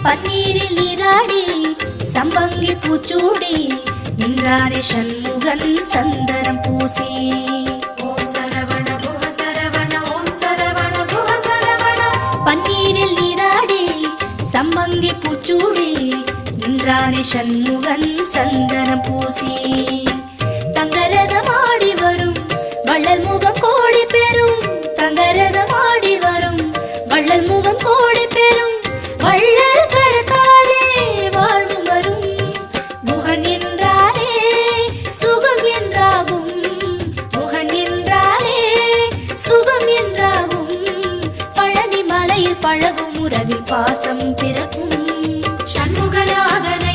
பன்னீரில் நீராடி சம்பங்கி பூச்சூடி நின்றாரே சண்முகன் சந்தனம் பூசி. ஓம் சரவண குஹ சரவண ஓம் சரவண குஹ சரவண. பன்னீரில் நீராடி சம்பங்கி பூச்சூடி நின்றாரே சண்முகன் சந்தனம் பூசி. தங்கரதமாடி வரும் வள்ளல் முகம் கோடி பெறும். தங்கரதமாடி வரும் வள்ளல் முகம் கோடி பெறும். வள்ளல் கரத்தாலே வாழ்வு வரும். குஹன் என்றாலே சுகம் என்றாகும். குஹன் என்றாலே சுகம் என்றாகும். பழனி மலையில் பழகும் உறவில் பாசம் பிறக்கும். ஷண்முகநாதன